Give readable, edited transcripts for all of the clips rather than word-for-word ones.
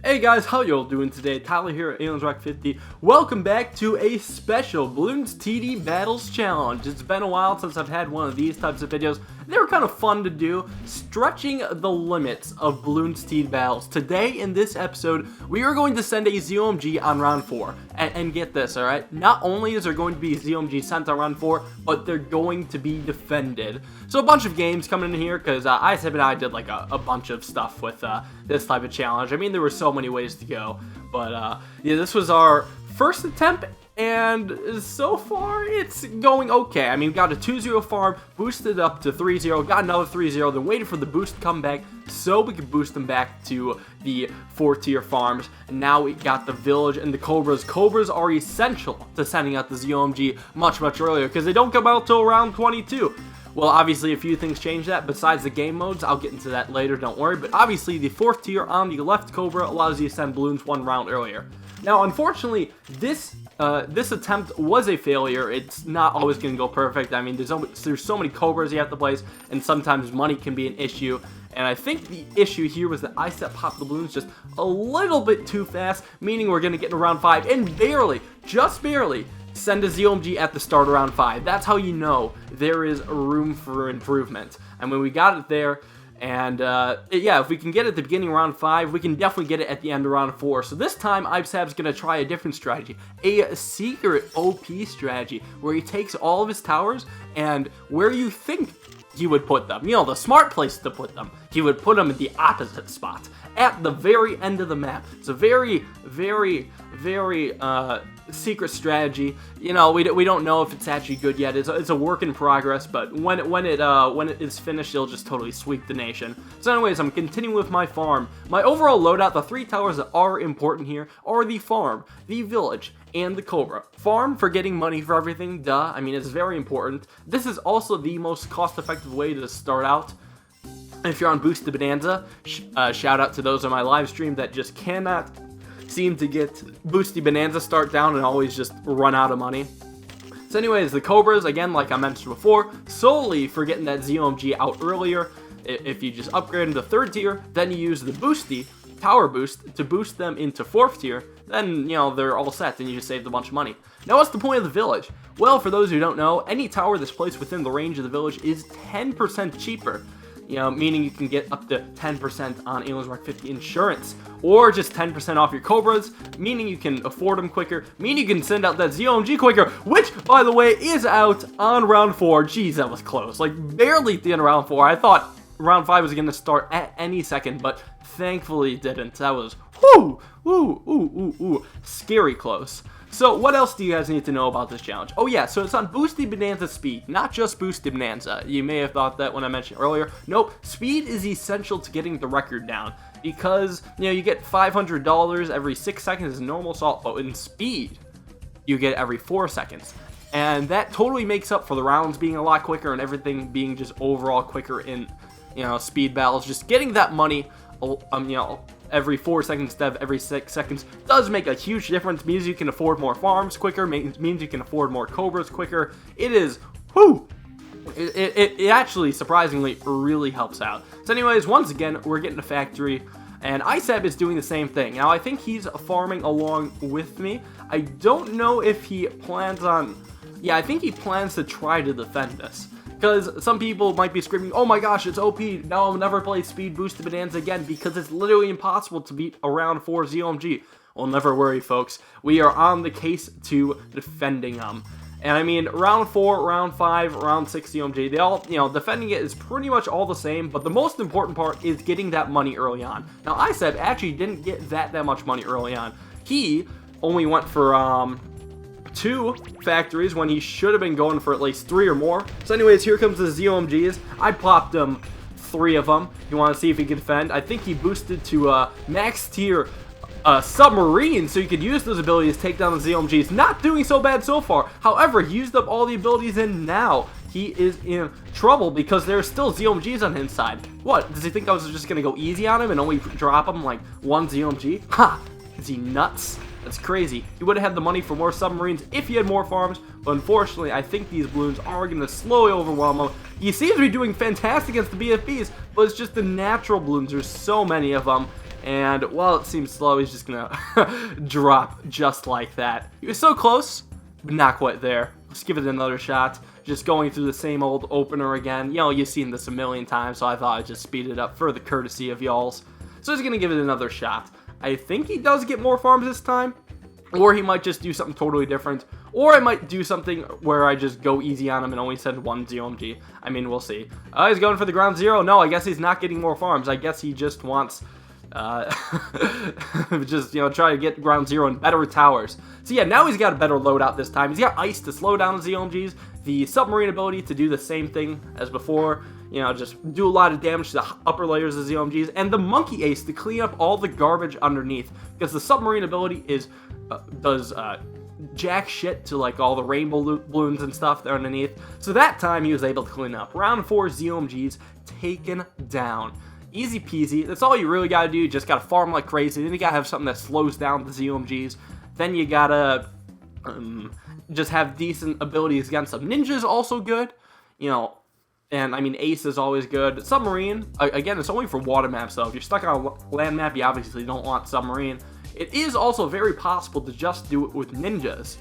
Hey guys, how y'all doing today? Tyler here at AliensRock50. Welcome back to a special Bloons TD Battles Challenge. It's been a while since I've had one of these types of videos. They were kind of fun to do, stretching the limits of Bloons TD Battles. Today, in this episode, we are going to send a ZOMG on round 4. And get this, alright? Not only is there going to be ZOMG sent on round 4, but they're going to be defended. So a bunch of games coming in here, because ISAB and I did like a bunch of stuff with this type of challenge. I mean, there were so many ways to go, but yeah, this was our first attempt, and so far it's going okay. I mean, we got a 2-0 farm, boosted up to 3-0, got another 3-0, then waited for the boost to come back so we could boost them back to the 4-tier farms. And now we got the village and the cobras. Cobras are essential to sending out the ZOMG much earlier, because they don't come out till round 22. Well, obviously, a few things change that besides the game modes. I'll get into that later, don't worry. But obviously, the 4th tier on the left Cobra allows you to send balloons 1 round earlier. Now, unfortunately, this attempt was a failure. It's not always going to go perfect. I mean, there's so many Cobras you have to place, and sometimes money can be an issue. And I think the issue here was that ISAB popped the balloons just a little bit too fast, meaning we're going to get to round 5 and barely, just barely, send a ZOMG at the start of round 5. That's how you know there is room for improvement. And when we got it there, and yeah, if we can get it at the beginning of round 5, we can definitely get it at the end of round 4. So this time, ISAB's going to try a different strategy. A secret OP strategy, where he takes all of his towers, and where you think he would put them, you know, the smart place to put them, he would put them at the opposite spot, at the very end of the map. It's a very secret strategy. You know, we don't know if it's actually good yet. It's a work in progress, but when it is finished, it'll just totally sweep the nation. So anyways, I'm continuing with my farm. My overall loadout, the 3 towers that are important here are the farm, the village, and the Cobra. Farm for getting money for everything, duh. I mean, it's very important. This is also the most cost-effective way to start out. If you're on Boost the Bonanza, shout out to those on my live stream that just cannot seem to get Boosty Bonanza start down and always just run out of money. So anyways, the Cobras, again, like I mentioned before, solely for getting that ZOMG out earlier. If you just upgrade into 3rd tier, then you use the Boosty Tower Boost to boost them into 4th tier, then, you know, they're all set and you just saved a bunch of money. Now, what's the point of the village? Well, for those who don't know, any tower that's placed within the range of the village is 10% cheaper. You know, meaning you can get up to 10% on AliensRock50 insurance, or just 10% off your Cobras, meaning you can afford them quicker, meaning you can send out that ZOMG quicker, which, by the way, is out on round 4. Jeez, that was close. Like, barely at the end of round 4. I thought round 5 was going to start at any second, but thankfully it didn't. That was, scary close. So what else do you guys need to know about this challenge? Oh yeah, so it's on Boosty Bonanza speed, not just Boosty Bonanza. You may have thought that when I mentioned earlier. Nope, speed is essential to getting the record down, because, you know, you get $500 every 6 seconds as normal assault, but in speed, you get every 4 seconds. And that totally makes up for the rounds being a lot quicker and everything being just overall quicker in, you know, speed battles. Just getting that money, you know, every 4 seconds instead of every 6 seconds does make a huge difference. Means you can afford more farms quicker, means you can afford more Cobras quicker. It is, it actually surprisingly really helps out. So anyways, once again, we're getting a factory, and ISAB is doing the same thing. Now, I think he's farming along with me. I don't know if he plans on, yeah, I think he plans to try to defend this. Because some people might be screaming, oh my gosh, it's OP, now I'll never play Speed Boosted Bonanza again, because it's literally impossible to beat a round 4 ZOMG. Well, never worry, folks. We are on the case to defending them. And I mean, round 4, round 5, round 6 ZOMG, they all, you know, defending it is pretty much all the same, but the most important part is getting that money early on. Now, ISAB actually didn't get that much money early on. He only went for, 2 factories when he should have been going for at least 3 or more. So anyways, here comes the ZOMGs. I popped him 3 of them. You want to see if he can defend? I think he boosted to max tier submarine, so you could use those abilities to take down the ZOMGs. Not doing so bad so far. However, he used up all the abilities, and now he is in trouble because there's still ZOMGs on his side. What? Does he think I was just going to go easy on him and only drop him like 1 ZOMG? Ha! Is he nuts? That's crazy. He would have had the money for more submarines if he had more farms, but unfortunately, I think these balloons are going to slowly overwhelm him. He seems to be doing fantastic against the BFBs, but it's just the natural balloons. There's so many of them, And while it seems slow, he's just gonna drop just like that. He was so close, but not quite there. Let's give it another shot. Just going through the same old opener again. You know, you've seen this a million times, so I thought I'd just speed it up for the courtesy of y'all's. So he's gonna give it another shot. I think he does get more farms this time, or he might just do something totally different, or I might do something where I just go easy on him and only send one ZOMG. I mean, we'll see. He's going for the ground zero. No, I guess he's not getting more farms. I guess he just wants just, you know, try to get ground zero and better towers. So yeah, now he's got a better loadout this time. He's got ice to slow down the ZOMGs, the submarine ability to do the same thing as before, you know, just do a lot of damage to the upper layers of ZOMGs, and the monkey ace to clean up all the garbage underneath, because the submarine ability is does jack shit to like all the rainbow balloons and stuff there underneath. So that time he was able to clean up. Round 4 ZOMGs taken down. Easy peasy. That's all you really gotta do. You just gotta farm like crazy. Then you gotta have something that slows down the ZOMGs. Then you gotta just have decent abilities against them. Ninja's also good, you know, and I mean Ace is always good. Submarine, again, it's only for water maps though. If you're stuck on a land map, you obviously don't want Submarine. It is also very possible to just do it with ninjas.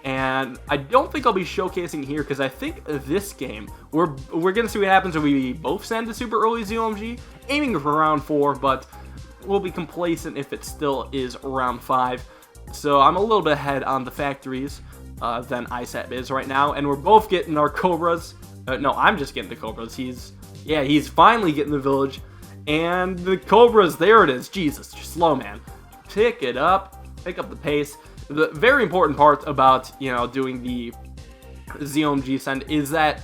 And I don't think I'll be showcasing here because I think this game, we're going to see what happens when we both send a super early ZOMG, aiming for round 4, but we'll be complacent if it still is round 5. So I'm a little bit ahead on the factories than ISAP is right now, and we're both getting our Cobras. No, I'm just getting the Cobras. He's finally getting the village, and the Cobras, there it is. Jesus, slow man. Pick it up, pick up the pace. The very important part about, you know, doing the ZOMG send is that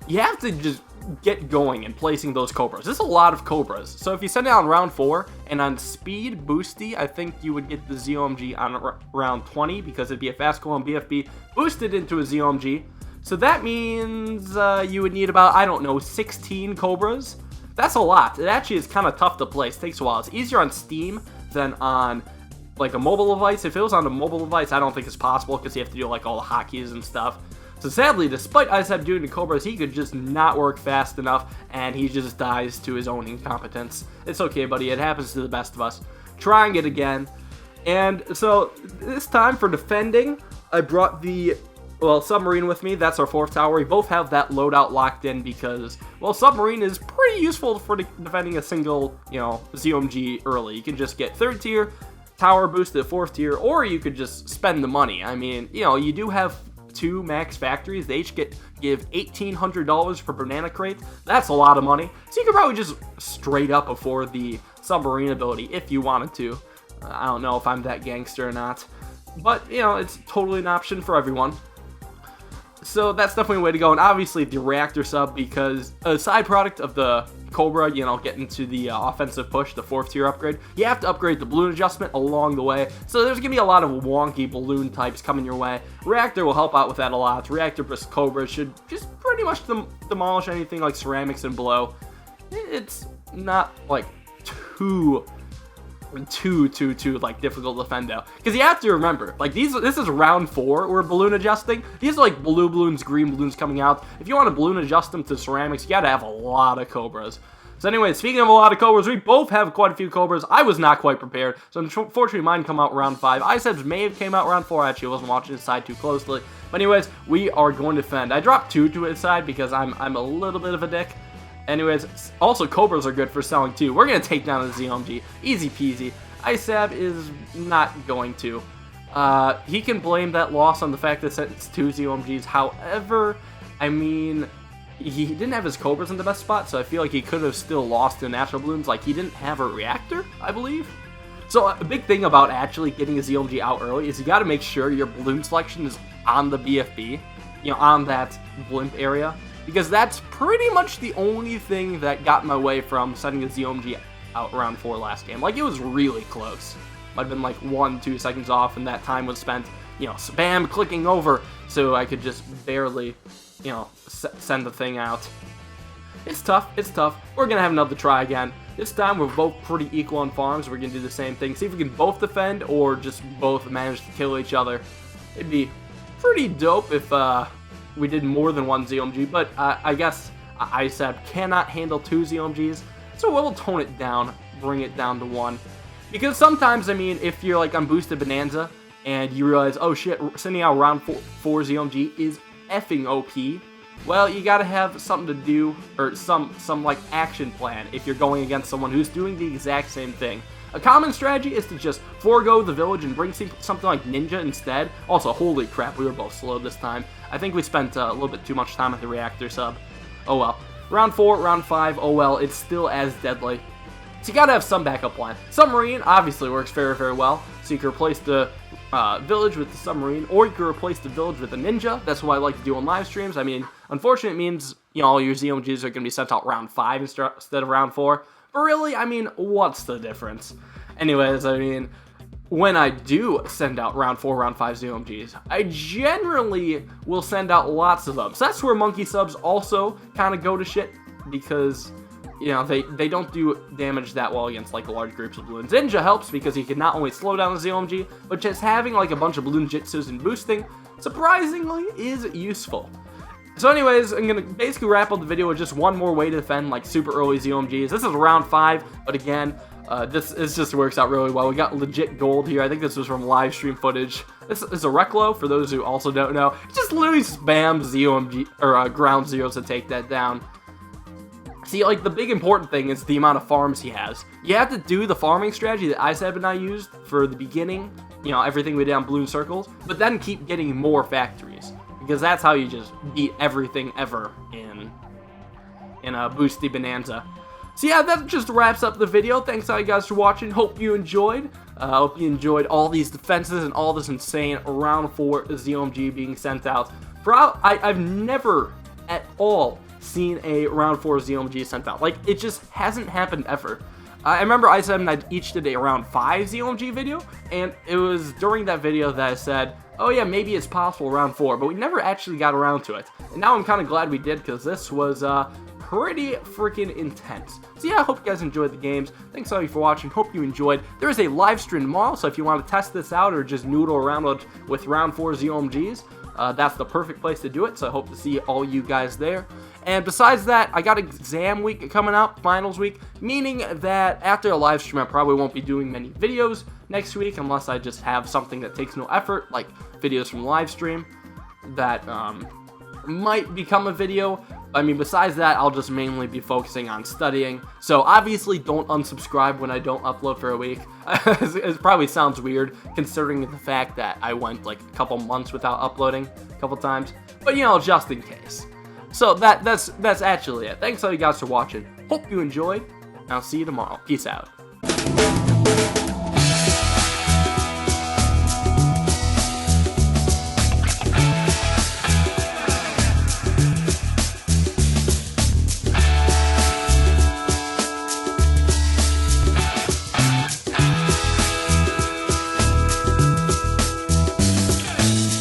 you have to just get going and placing those Cobras. There's a lot of Cobras. So if you send it on round 4 and on speed boosty, I think you would get the ZOMG on round 20 because it'd be a fast call on BFB boosted into a ZOMG. So that means you would need about, I don't know, 16 Cobras. That's a lot. It actually is kind of tough to place. It takes a while. It's easier on Steam than on like a mobile device. If it was on a mobile device, I don't think it's possible because you have to do like all the hotkeys and stuff. So sadly, despite ISAP doing the Cobras, he could just not work fast enough, and he just dies to his own incompetence. It's okay, buddy. It happens to the best of us. Trying it again. And so this time for defending, I brought the, well, Submarine with me. That's our 4th tower. We both have that loadout locked in because, well, Submarine is pretty useful for defending a single, you know, ZOMG early. You can just get 3rd tier, tower boosted 4th tier, or you could just spend the money. I mean, you know, you do have 2 max factories. They each give $1,800 per banana crate. That's a lot of money. So you could probably just straight up afford the submarine ability if you wanted to. I don't know if I'm that gangster or not, but you know, it's totally an option for everyone. So that's definitely a way to go, and obviously the reactor sub, because a side product of the Cobra, you know, getting to the offensive push, the 4th tier upgrade, you have to upgrade the balloon adjustment along the way, so there's gonna be a lot of wonky balloon types coming your way. Reactor will help out with that a lot. Reactor plus Cobra should just pretty much demolish anything like ceramics and below. It's not like too like difficult to defend out, because you have to remember, like this is round 4 we're balloon adjusting. These are like blue balloons, green balloons coming out. If you want to balloon adjust them to ceramics, you gotta have a lot of Cobras. So anyway, speaking of a lot of Cobras, we both have quite a few Cobras. I was not quite prepared, so unfortunately mine come out round 5. ISAP's may have came out round 4. Actually, I wasn't watching his side too closely, but anyways, we are going to defend. I dropped 2 to his side because I'm a little bit of a dick. Anyways, also Cobras are good for selling too. We're going to take down the ZOMG. Easy peasy. ISAP is not going to. He can blame that loss on the fact that it's 2 ZOMGs. However, I mean, he didn't have his Cobras in the best spot, so I feel like he could have still lost to natural balloons. Like, he didn't have a reactor, I believe. So a big thing about actually getting a ZOMG out early is you got to make sure your balloon selection is on the BFB, you know, on that blimp area. Because that's pretty much the only thing that got in my way from sending a ZOMG out round 4 last game. Like, it was really close. Might have been like 1-2 seconds off, and that time was spent, you know, spam clicking over so I could just barely, you know, send the thing out. It's tough. It's tough. We're going to have another try again. This time we're both pretty equal on farms. We're going to do the same thing. See if we can both defend or just both manage to kill each other. It'd be pretty dope if we did more than 1 ZOMG, but I guess ISAP cannot handle 2 ZOMGs, so we'll tone it down, bring it down to 1. Because sometimes, I mean, if you're like on Boosted Bonanza and you realize, oh shit, sending out round 4 ZOMG is effing OP, well, you gotta have something to do, or some like action plan if you're going against someone who's doing the exact same thing. A common strategy is to just forego the village and bring something like Ninja instead. Also, holy crap, we were both slow this time. I think we spent a little bit too much time at the reactor sub. Oh well. Round 4, round 5, oh well, it's still as deadly. So you gotta have some backup plan. Submarine obviously works very, very well. So you can replace the village with the submarine, or you can replace the village with a ninja. That's what I like to do on live streams. I mean, unfortunately, it means, you know, all your ZOMGs are gonna be sent out round 5 instead of round 4. But really, I mean, what's the difference? Anyways, I mean, when I do send out round 4, round 5 ZOMGs, I generally will send out lots of them. So that's where monkey subs also kind of go to shit, because, you know, they don't do damage that well against, like, large groups of balloons. Ninja helps because he can not only slow down the ZOMG, but just having, like, a bunch of balloon jitsus and boosting, surprisingly, is useful. So anyways, I'm going to basically wrap up the video with just one more way to defend, like, super early ZOMGs. This is round 5, but again, this just works out really well. We got legit gold here. I think this was from live stream footage. This is a Reclo, for those who also don't know. It just literally spams ZOMG, or ground zeros to take that down. See, like, the big important thing is the amount of farms he has. You have to do the farming strategy that Isab and I used for the beginning, you know, everything we did on balloon circles, but then keep getting more factories, because that's how you just beat everything ever in a Boosty Bonanza. So yeah, that just wraps up the video. Thanks all you guys for watching. Hope you enjoyed. Hope you enjoyed all these defenses and all this insane round 4 ZOMG being sent out. I've never at all seen a round 4 ZOMG sent out. Like, it just hasn't happened ever. I remember I said, and I each did a round 5 ZOMG video, and it was during that video that I said, oh yeah, maybe it's possible round 4, but we never actually got around to it. And now I'm kind of glad we did, because this was pretty freaking intense. So yeah, I hope you guys enjoyed the games. Thanks all you for watching. Hope you enjoyed. There is a live stream tomorrow, so if you want to test this out or just noodle around with round 4 ZOMGs, that's the perfect place to do it, so I hope to see all you guys there. And besides that, I got exam week coming up, finals week, meaning that after a live stream, I probably won't be doing many videos next week unless I just have something that takes no effort, like videos from live stream that might become a video. I mean, besides that, I'll just mainly be focusing on studying. So obviously, don't unsubscribe when I don't upload for a week. It probably sounds weird, considering the fact that I went like a couple months without uploading a couple times. But you know, just in case. So that's actually it. Thanks all you guys for watching. Hope you enjoyed, and I'll see you tomorrow. Peace out.